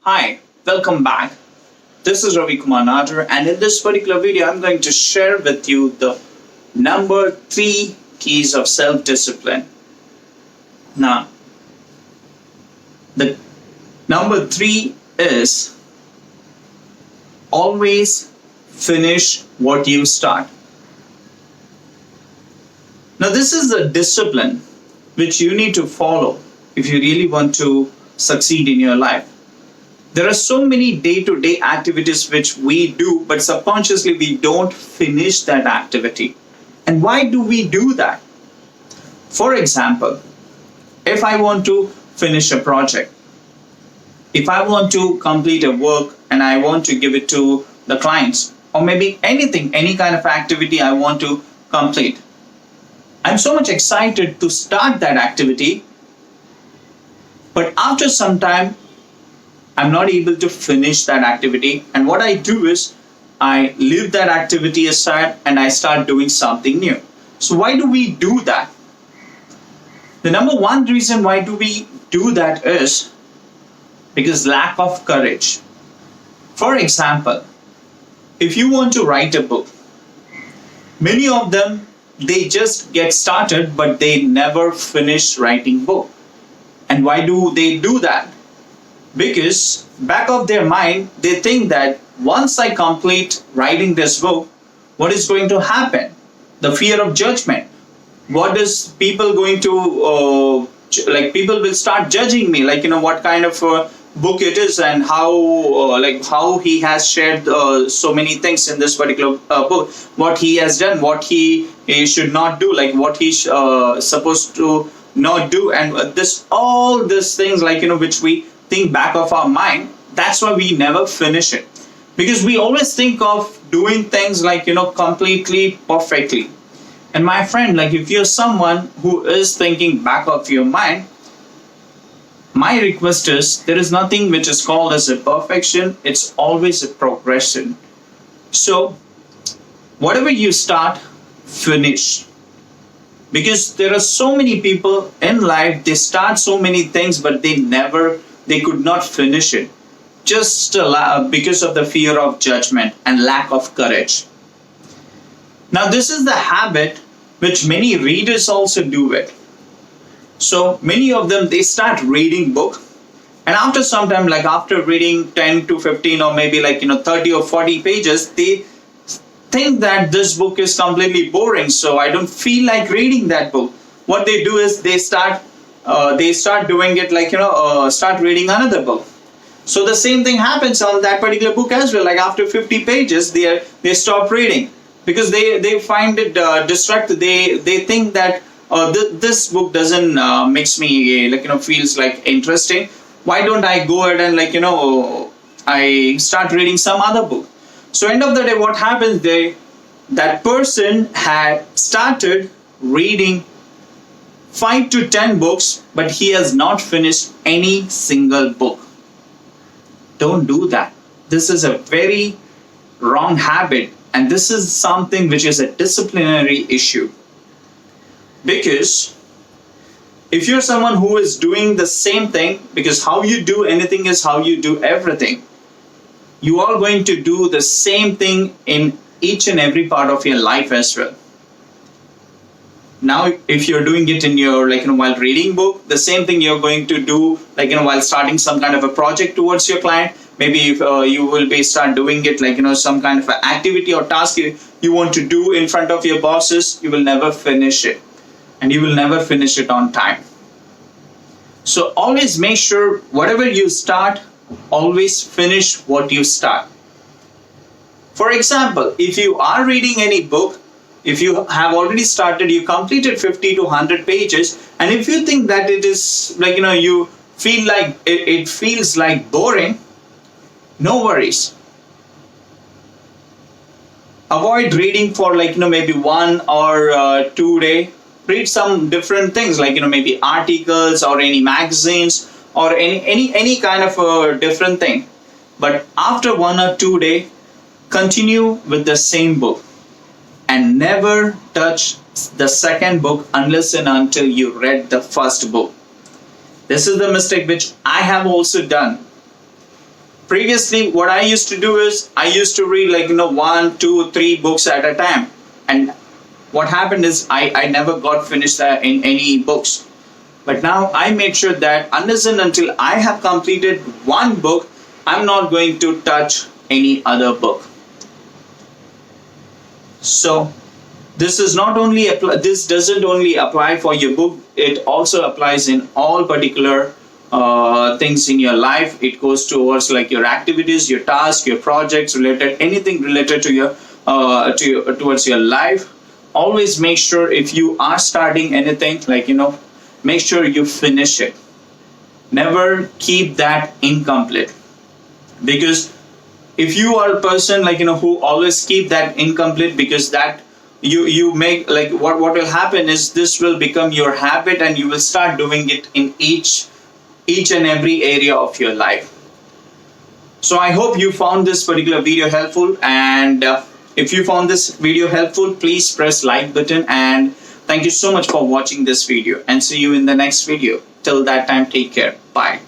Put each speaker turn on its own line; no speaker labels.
Hi, welcome back. This is Ravi Kumar Najar, and in this particular video, I'm going to share with you the number three keys of self discipline. Now, the number three is always finish what you start. Now, this is a discipline which you need to follow if you really want to succeed in your life. There are so many day-to-day activities which we do, but subconsciously we don't finish that activity. And why do we do that? For example, if I want to finish a project, if I want to complete a work and I want to give it to the clients, or maybe anything, any kind of activity I want to complete, I'm so much excited to start that activity, but after some time, I'm not able to finish that activity. And what I do is I leave that activity aside and I start doing something new. So why do we do that? The number one reason why do we do that is because lack of courage. For example, if you want to write a book, many of them, they just get started, but they never finish writing book. And why do they do that? Because back of their mind, they think that once I complete writing this book, what is going to happen? The fear of judgment. What is people going to, people will start judging me, what kind of book it is and how he has shared so many things in this particular book, what he has done, what he should not do, what he's supposed to not do. And all these things, which we think back of our mind, that's why we never finish it, because we always think of doing things completely perfectly. And my friend, if you're someone who is thinking back of your mind, my request is there is nothing which is called as a perfection. It's always a progression. So whatever you start, finish. Because there are so many people in life, they start so many things, but they could not finish it, just because of the fear of judgment and lack of courage. Now, this is the habit which many readers also do it. So many of them, they start reading book, and after some time, after reading 10 to 15 or maybe 30 or 40 pages, they think that this book is completely boring, so I don't feel like reading that book. What they do is they start doing it start reading another book. So the same thing happens on that particular book as well. After 50 pages, they stop reading because they find it distracted. They think that this book doesn't makes me feels like interesting. Why don't I go ahead and I start reading some other book? So end of the day, what happens that person had started reading 5 to 10 books, but he has not finished any single book. Don't do that. This is a very wrong habit, and this is something which is a disciplinary issue. Because if you're someone who is doing the same thing, because how you do anything is how you do everything, you are going to do the same thing in each and every part of your life as well. Now, if you're doing it in your while reading book, the same thing you're going to do while starting some kind of a project towards your client. Maybe if you will be start doing it some kind of an activity or task you want to do in front of your bosses, you will never finish it, and you will never finish it on time. So always make sure whatever you start, always finish what you start. For example, if you are reading any book, if you have already started, you completed 50 to 100 pages, and if you think that it is you feel like it feels like boring, no worries. Avoid reading for maybe 1 or 2 days. Read some different things maybe articles or any magazines or any kind of different thing. But after 1 or 2 days, continue with the same book and never touch the second book unless and until you read the first book. This is the mistake which I have also done. Previously, what I used to do is I used to read like 1, 2, 3 books at a time, and what happened is I never got finished in any books. But now I make sure that unless and until I have completed one book, I'm not going to touch any other book. So this is not only this doesn't only apply for your book, it also applies in all particular things in your life. It goes towards like your activities, your tasks, your projects, related anything related to your towards your life. Always make sure if you are starting anything, like make sure you finish it. Never keep that incomplete, because if you are a person like who always keep that incomplete, because that you make like what will happen is this will become your habit, and you will start doing it in each and every area of your life. So I hope you found this particular video helpful, and if you found this video helpful, please press like button, and thank you so much for watching this video, and see you in the next video. Till that time, take care. Bye.